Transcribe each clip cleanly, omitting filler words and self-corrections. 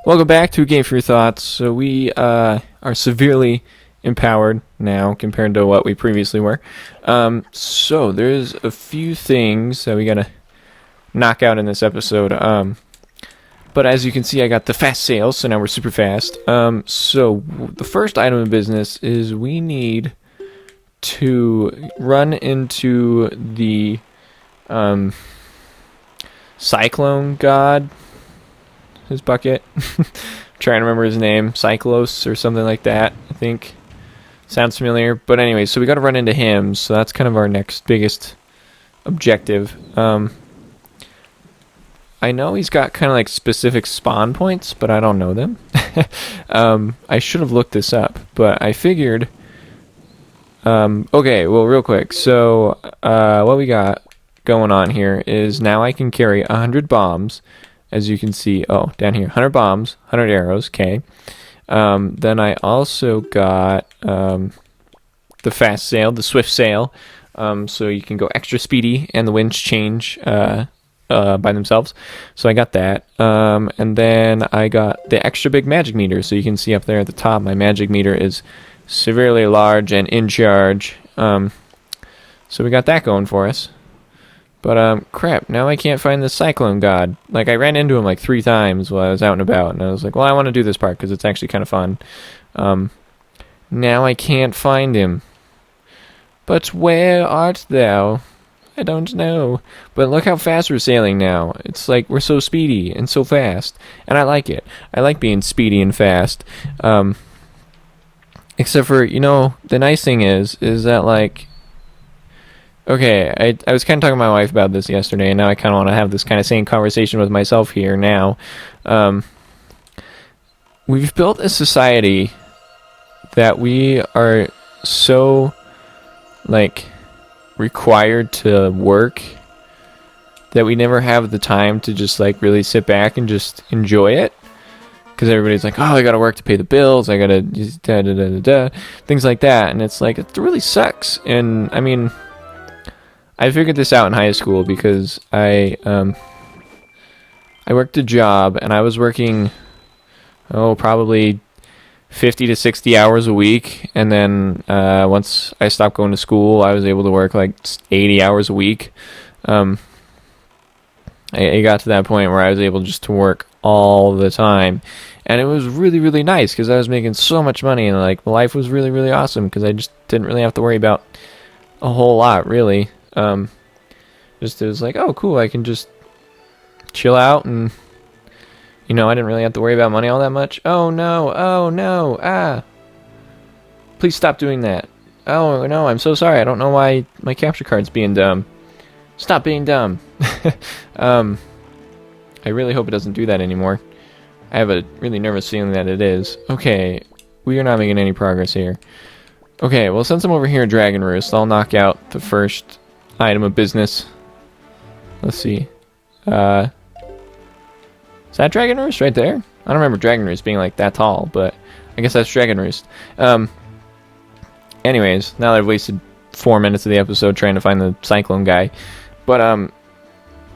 Welcome back to Game for Your Thoughts. So we are severely empowered now compared to what we previously were. So there's a few things that we gotta knock out in this episode. But as you can see, I got the fast sales, so now we're super fast. So the first item of business is we need to run into the Cyclone God. His bucket. Trying to remember his name. Cyclos or something like that, I think. Sounds familiar. But anyway, so we got to run into him. So that's kind of our next biggest objective. I know he's got kind of like specific spawn points, but I don't know them. I should have looked this up, but I figured... okay, well, real quick. So what we got going on here is now I can carry 100 bombs. As you can see, down here, 100 bombs, 100 arrows, okay. Then I also got the fast sail, the swift sail, so you can go extra speedy and the winds change by themselves. So I got that. And then I got the extra big magic meter, so you can see up there at the top, my magic meter is severely large and in charge. So we got that going for us. But, crap, now I can't find the Cyclone God. Like, I ran into him like 3 times while I was out and about, and I was like, well, I want to do this part because it's actually kind of fun. Now I can't find him. But where art thou? I don't know. But look how fast we're sailing now. It's like we're so speedy and so fast. And I like it. I like being speedy and fast. Except for, the nice thing is that, like... Okay, I was kind of talking to my wife about this yesterday, and now I kind of want to have this kind of same conversation with myself here now. We've built a society that we are so, like, required to work that we never have the time to just, like, really sit back and just enjoy it. Because everybody's like, oh, I gotta work to pay the bills, I gotta da-da-da-da-da, things like that, and it's like, it really sucks, and, I mean... I figured this out in high school because I worked a job and I was working probably 50 to 60 hours a week, and then once I stopped going to school I was able to work like 80 hours a week. I got to that point where I was able just to work all the time, and it was really, really nice because I was making so much money, and like life was really, really awesome because I just didn't really have to worry about a whole lot, really. It was like, oh, cool, I can just chill out, and, I didn't really have to worry about money all that much. Oh, no, please stop doing that. Oh, no, I'm so sorry, I don't know why my capture card's being dumb. Stop being dumb. I really hope it doesn't do that anymore. I have a really nervous feeling that it is. Okay, we are not making any progress here. Okay, well, since I'm over here at Dragon Roost, I'll knock out the first item of business. Let's see. Is that Dragon Roost right there? I don't remember Dragon Roost being like that tall, but I guess that's Dragon Roost. Anyways, now that I've wasted 4 minutes of the episode trying to find the Cyclone guy. But,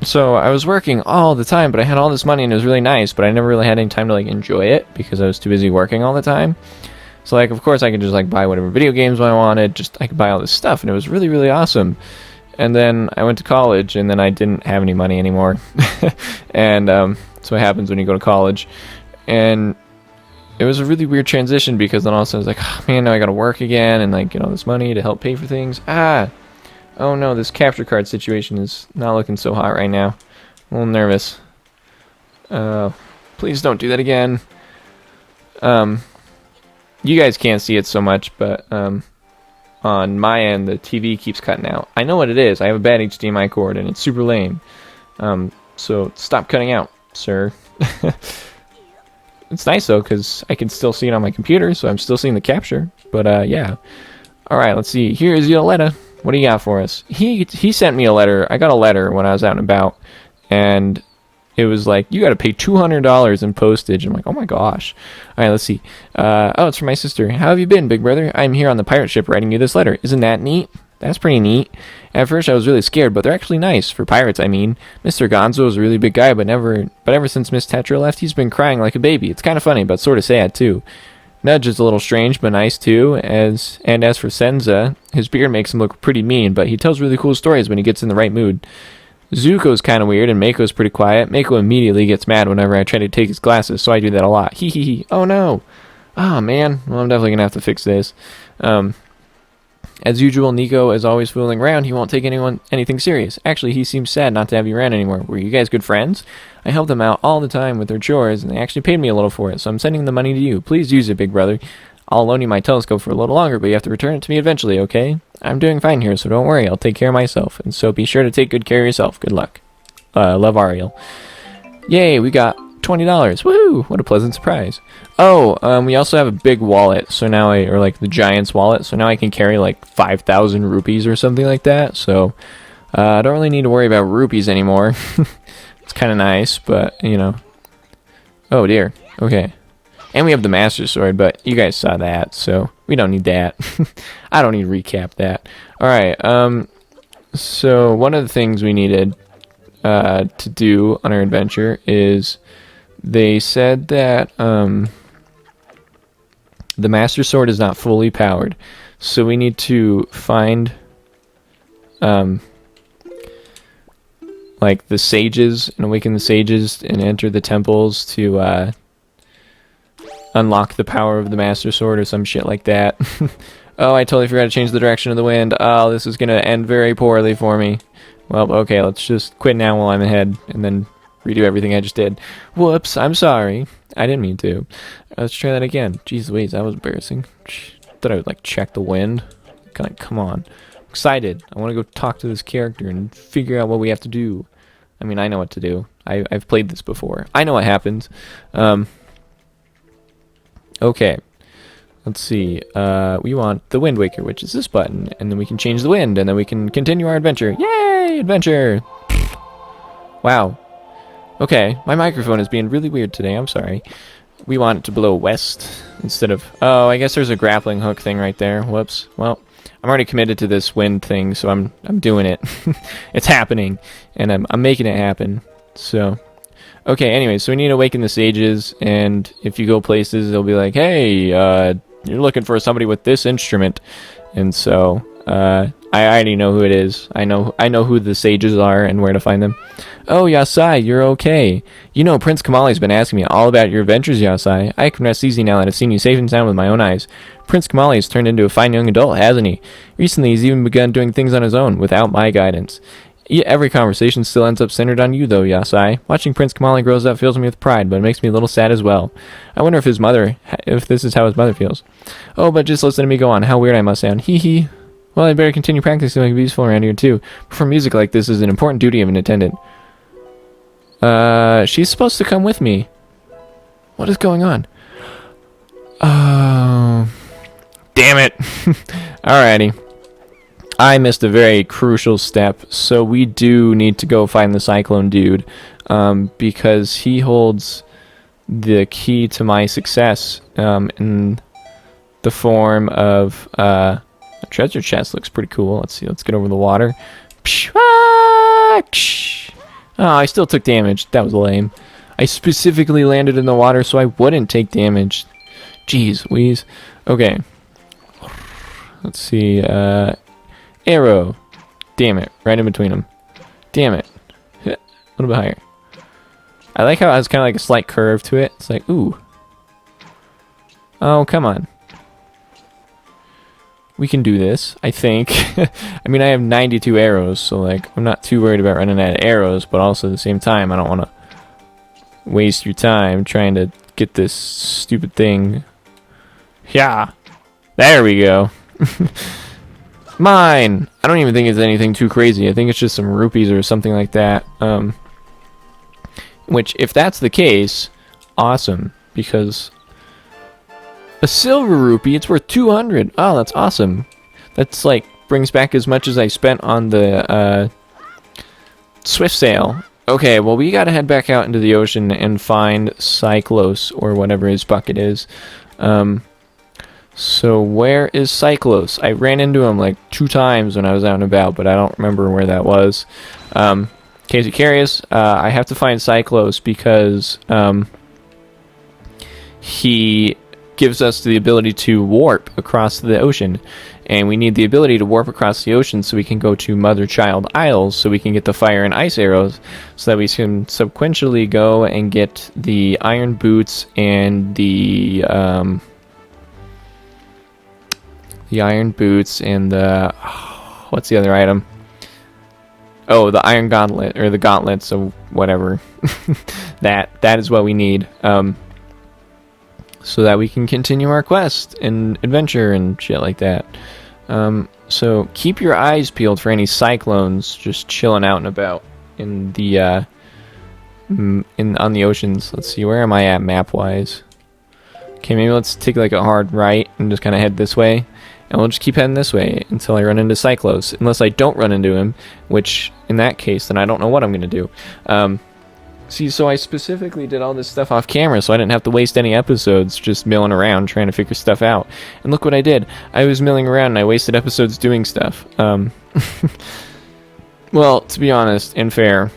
so I was working all the time, but I had all this money and it was really nice, but I never really had any time to, like, enjoy it because I was too busy working all the time. So, like, of course I could just, like, buy whatever video games I wanted, I could buy all this stuff, and it was really, really awesome. And then I went to college, and then I didn't have any money anymore. And that's what happens when you go to college. And it was a really weird transition, because then all of a sudden I was like, oh, man, now I gotta work again, and, like, get all this money to help pay for things. Oh no, this capture card situation is not looking so hot right now. I'm a little nervous. Please don't do that again. You guys can't see it so much, but on my end, the TV keeps cutting out. I know what it is. I have a bad HDMI cord, and it's super lame. So stop cutting out, sir. It's nice, though, because I can still see it on my computer, so I'm still seeing the capture. But, yeah. Alright, let's see. Here is your letter. What do you got for us? He sent me a letter. I got a letter when I was out and about, and... it was like, you gotta pay $200 in postage. I'm like, oh my gosh. Alright, let's see. Oh, it's from my sister. How have you been, big brother? I'm here on the pirate ship writing you this letter. Isn't that neat? That's pretty neat. At first I was really scared, but they're actually nice. For pirates, I mean. Mr. Gonzo is a really big guy, but ever since Miss Tetra left, he's been crying like a baby. It's kind of funny, but sort of sad, too. Nudge is a little strange, but nice, too. As for Senza, his beard makes him look pretty mean, but he tells really cool stories when he gets in the right mood. Zuko's kind of weird, and Mako's pretty quiet. Mako immediately gets mad whenever I try to take his glasses, so I do that a lot. Hee hee hee. Oh, no. Oh, man. Well, I'm definitely going to have to fix this. As usual, Nico is always fooling around. He won't take anything serious. Actually, he seems sad not to have you around anymore. Were you guys good friends? I helped them out all the time with their chores, and they actually paid me a little for it, so I'm sending the money to you. Please use it, big brother. I'll loan you my telescope for a little longer, but you have to return it to me eventually, okay? I'm doing fine here, so don't worry. I'll take care of myself, and so be sure to take good care of yourself. Good luck. Love, Ariel. Yay, we got $20. Woohoo! What a pleasant surprise. Oh, we also have a big wallet, so now or like the Giant's wallet, so now I can carry like 5,000 rupees or something like that, so I don't really need to worry about rupees anymore. It's kind of nice, but, you know. Oh, dear. Okay. And we have the Master Sword, but you guys saw that, so we don't need that. I don't need to recap that. Alright, so one of the things we needed to do on our adventure is they said that the Master Sword is not fully powered, so we need to find like the sages and awaken the sages and enter the temples to unlock the power of the Master Sword or some shit like that. Oh, I totally forgot to change the direction of the wind. Oh, this is gonna end very poorly for me. Well, okay, let's just quit now while I'm ahead and then redo everything I just did. Whoops, I'm sorry. I didn't mean to. Let's try that again. Jeez Louise, that was embarrassing. Thought I would like check the wind. Come on. I'm excited. I want to go talk to this character and figure out what we have to do. I mean, I know what to do. I've played this before. I know what happens. Okay. Let's see. We want the Wind Waker, which is this button, and then we can change the wind, and then we can continue our adventure. Yay! Adventure! Wow. Okay, my microphone is being really weird today. I'm sorry. We want it to blow west instead of... Oh, I guess there's a grappling hook thing right there. Whoops. Well, I'm already committed to this wind thing, so I'm doing it. It's happening, and I'm making it happen. So... Okay, anyway, so we need to awaken the sages, and if you go places, they'll be like, hey, you're looking for somebody with this instrument. And so, I already know who it is. I know who the sages are and where to find them. Oh, Yasai, you're okay. You know, Prince Kamali's been asking me all about your adventures, Yasai. I can rest easy now that I've seen you safe and sound with my own eyes. Prince Kamali has turned into a fine young adult, hasn't he? Recently, he's even begun doing things on his own, without my guidance. Every conversation still ends up centered on you, though, Yasai. Watching Prince Kamali grows up fills me with pride, but it makes me a little sad as well. I wonder if this is how his mother feels. Oh, but just listen to me go on. How weird I must sound. Hee hee. Well, I'd better continue practicing like peaceful around here, too. Perform music like this is an important duty of an attendant. She's supposed to come with me. What is going on? Oh. Damn it. Alrighty. I missed a very crucial step, so we do need to go find the Cyclone Dude, because he holds the key to my success, in the form of, a treasure chest. Looks pretty cool. Let's see, let's get over the water. Oh, I still took damage. That was lame. I specifically landed in the water so I wouldn't take damage. Jeez, Louise. Okay. Let's see, arrow. Damn it. Right in between them. Damn it. A little bit higher. I like how it has kind of like a slight curve to it. It's like, ooh. Oh, come on. We can do this, I think. I mean, I have 92 arrows, so like, I'm not too worried about running out of arrows, but also at the same time, I don't want to waste your time trying to get this stupid thing. Yeah. There we go. Mine! I don't even think it's anything too crazy. I think it's just some rupees or something like that. Which, if that's the case, awesome. Because a silver rupee, it's worth 200. Oh, that's awesome. That's like, brings back as much as I spent on the Swift Sail. Okay, well, we gotta head back out into the ocean and find Cyclos, or whatever his bucket is. So where is Cyclos? I ran into him like 2 times when I was out and about, but I don't remember where that was. In case you're curious, I have to find Cyclos because he gives us the ability to warp across the ocean. And we need the ability to warp across the ocean so we can go to Mother-Child Isles, so we can get the fire and ice arrows, so that we can sequentially go and get the iron boots and the iron boots and the what's the other item? Oh, the iron gauntlet, or the gauntlet, so whatever. that is what we need. So that we can continue our quest and adventure and shit like that. So keep your eyes peeled for any cyclones just chilling out and about in the on the oceans. Let's see, where am I at map wise? Okay, maybe let's take like a hard right and just kind of head this way, and we'll just keep heading this way until I run into Cyclos. Unless I don't run into him, which in that case, then I don't know what I'm gonna do. See, so I specifically did all this stuff off camera so I didn't have to waste any episodes just milling around trying to figure stuff out. And look what I did. I was milling around and I wasted episodes doing stuff. Well, to be honest and fair,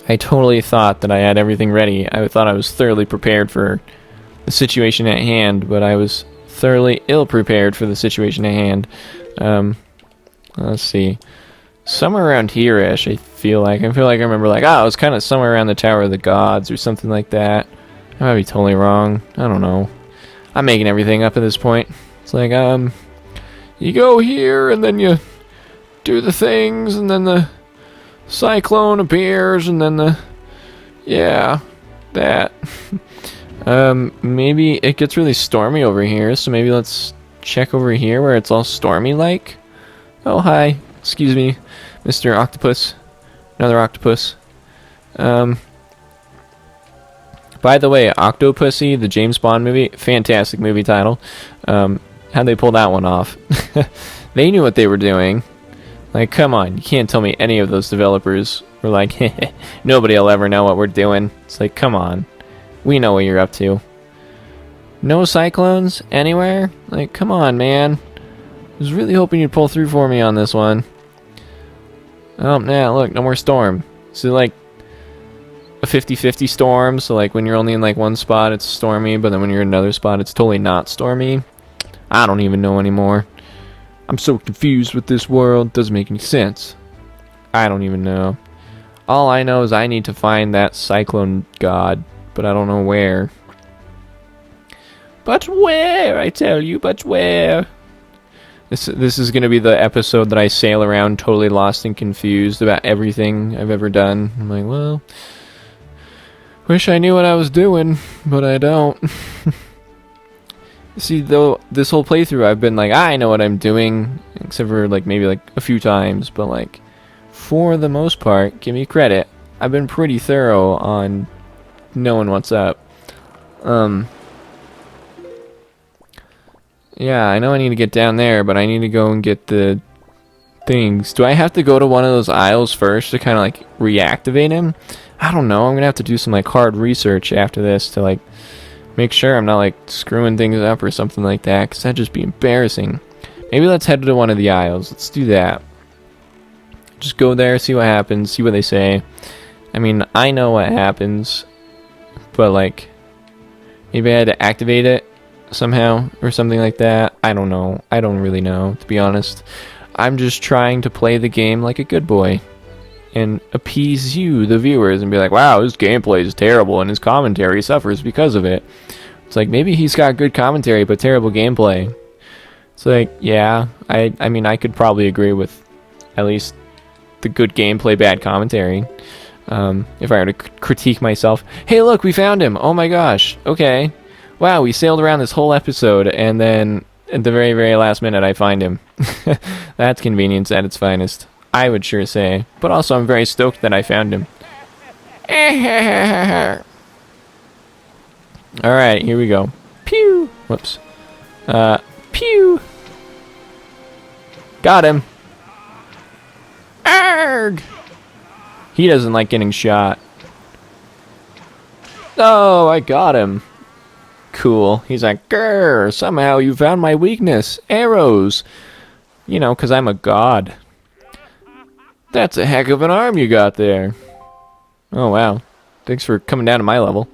I totally thought that I had everything ready. I thought I was thoroughly prepared for the situation at hand, but I was thoroughly ill-prepared for the situation at hand. Let's see. Somewhere around here-ish, I feel like. I remember like, oh, it was kind of somewhere around the Tower of the Gods or something like that. I might be totally wrong. I don't know. I'm making everything up at this point. It's like, you go here, and then you do the things, and then the cyclone appears, and then yeah, that. Maybe it gets really stormy over here, so maybe let's check over here where it's all stormy-like. Oh, hi. Excuse me, Mr. Octopus. Another octopus. By the way, Octopussy, the James Bond movie, fantastic movie title. How'd they pull that one off? They knew what they were doing. Like, come on, you can't tell me any of those developers were like, nobody will ever know what we're doing. It's like, come on. We know what you're up to. No cyclones anywhere? Like, come on, man. I was really hoping you'd pull through for me on this one. Oh, yeah, look, no more storm. So, like, a 50-50 storm, so, like, when you're only in, like, one spot, it's stormy, but then when you're in another spot, it's totally not stormy. I don't even know anymore. I'm so confused with this world. Doesn't make any sense. I don't even know. All I know is I need to find that cyclone god, but I don't know where. But where, I tell you, but where? This is going to be the episode that I sail around totally lost and confused about everything I've ever done. I'm like, well, wish I knew what I was doing, but I don't. See, though, this whole playthrough I've been like, I know what I'm doing, except for like maybe like a few times, but like for the most part, give me credit, I've been pretty thorough on knowing what's up. Yeah, I know I need to get down there, but I need to go and get the things. Do I have to go to one of those aisles first to kind of like reactivate him? I don't know. I'm gonna have to do some like hard research after this to like make sure I'm not like screwing things up or something like that, because that'd just be embarrassing. Maybe let's head to one of the aisles. Let's do that. Just go there, see what happens, see what they say. I mean, I know what happens, but like maybe I had to activate it somehow or something like that. I don't know. I don't really know, to be honest. I'm just trying to play the game like a good boy and appease you, the viewers, and be like, wow, his gameplay is terrible and his commentary suffers because of it. It's like, maybe he's got good commentary but terrible gameplay. It's like, yeah, I mean, I could probably agree with at least the good gameplay, bad commentary. If I were to critique myself. Hey, look, we found him. Oh my gosh. Okay. Wow, we sailed around this whole episode, and then at the very, very last minute, I find him. That's convenience at its finest, I would sure say. But also, I'm very stoked that I found him. Alright, here we go. Pew! Whoops. Pew! Got him! Arrgh! He doesn't like getting shot. Oh, I got him. Cool. He's like, grr, somehow you found my weakness. Arrows. You know, 'cause I'm a god. That's a heck of an arm you got there. Oh, wow. Thanks for coming down to my level.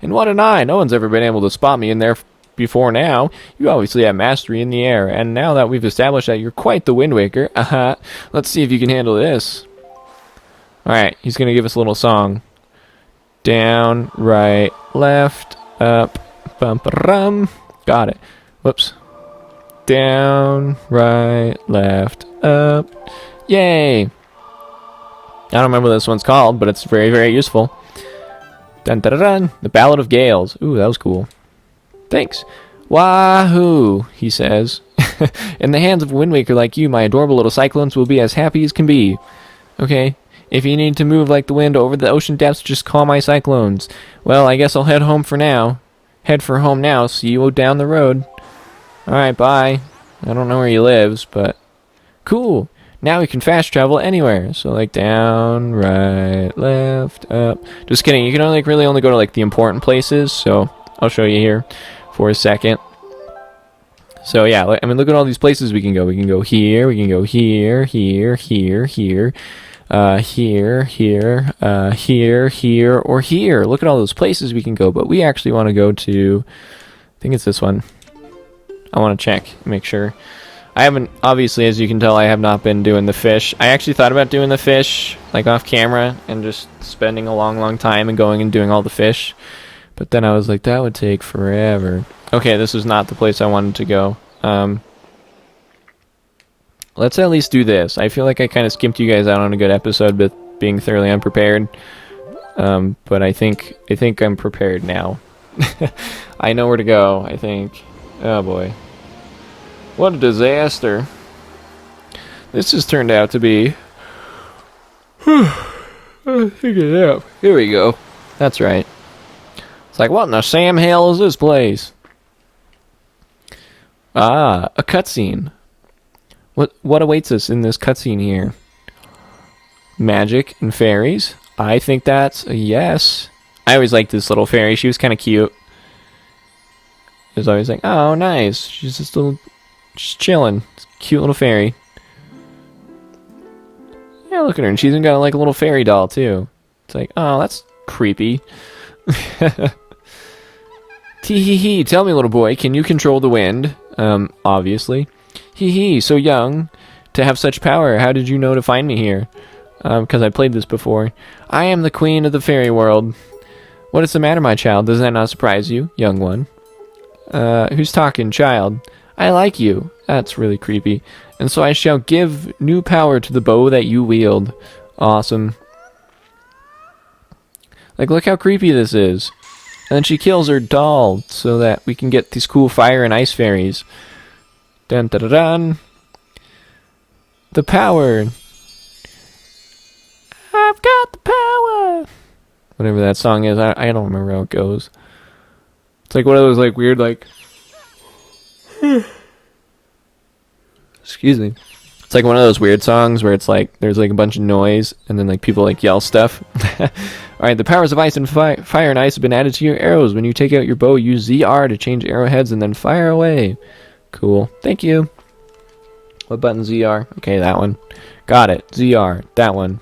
And what an eye. No one's ever been able to spot me in there before now. You obviously have mastery in the air. And now that we've established that you're quite the Wind Waker, let's see if you can handle this. Alright, he's going to give us a little song. Down, right, left, up, bum, ba-rum. Got it. Whoops. Down, right, left, up. Yay! I don't remember what this one's called, but it's very, very useful. Dun dun dun dun. The Ballad of Gales. Ooh, that was cool. Thanks. Wahoo, he says. In the hands of a Wind Waker like you, my adorable little cyclones will be as happy as can be. Okay. If you need to move like the wind over the ocean depths, just call my cyclones. Well, I guess I'll head home for now. Head for home now. See you down the road. Alright, bye. I don't know where he lives, but... Cool. Now we can fast travel anywhere. So, like, down, right, left, up. Just kidding. You can only, really only go to, like, the important places. So, I'll show you here for a second. So, yeah. I mean, look at all these places we can go. We can go here. We can go here, here, here, here. Here, here, here, or here. Look at all those places we can go. But we actually want to go to... I think it's this one. I want to check. Make sure. I haven't, obviously, as you can tell, I have not been doing the fish. I actually thought about doing the fish, like, off camera, and just spending a long, long time and going and doing all the fish. But then I was like, that would take forever. Okay, this is not the place I wanted to go. Let's at least do this. I feel like I kind of skimped you guys out on a good episode, but being thoroughly unprepared. But I think I'm prepared now. I know where to go, I think. Oh, boy. What a disaster. This has turned out to be... Figure it out. Here we go. That's right. It's like, what in the Sam hell is this place? Ah, a cutscene. What awaits us in this cutscene here? Magic and fairies? I think that's a yes. I always liked this little fairy. She was kind of cute. It was always like, oh, nice. She's just little... Just chilling. Cute little fairy. Yeah, look at her. And she's even got like a little fairy doll too. It's like, oh, that's creepy. Tee hee hee. Tell me, little boy, can you control the wind? Obviously. Hee hee. So young to have such power. How did you know to find me here? Because I played this before. I am the queen of the fairy world. What is the matter, my child? Does that not surprise you, young one? Who's talking, child? I like you. That's really creepy. And so I shall give new power to the bow that you wield. Awesome. Like, look how creepy this is. And then she kills her doll so that we can get these cool fire and ice fairies. Dun dun dun dun. The power. I've got the power. Whatever that song is, I don't remember how it goes. It's like one of those like weird like... Excuse me. It's like one of those weird songs where it's like there's like a bunch of noise and then like people like yell stuff. Alright, the powers of ice and fire and ice have been added to your arrows. When you take out your bow, use ZR to change arrowheads and then fire away. Cool. Thank you. What button? ZR? Okay, that one. Got it. ZR. That one.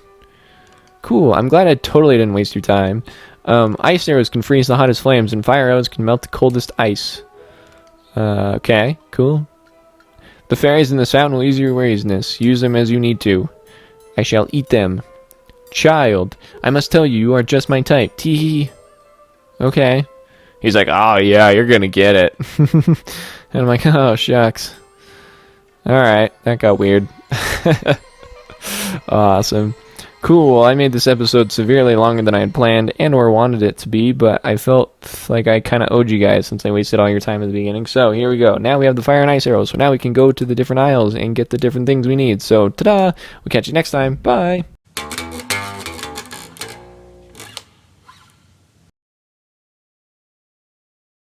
Cool. I'm glad I totally didn't waste your time. Ice arrows can freeze the hottest flames and fire arrows can melt the coldest ice. Okay. Cool. The fairies in this fountain will ease your weariness. Use them as you need to. I shall eat them. Child, I must tell you, you are just my type. Tee. Okay. He's like, oh yeah, you're gonna get it. And I'm like, oh shucks. Alright, that got weird. Awesome. Cool, I made this episode severely longer than I had planned and or wanted it to be, but I felt like I kind of owed you guys since I wasted all your time at the beginning. So, here we go. Now we have the fire and ice arrows, so now we can go to the different aisles and get the different things we need. So, ta-da! We'll catch you next time. Bye!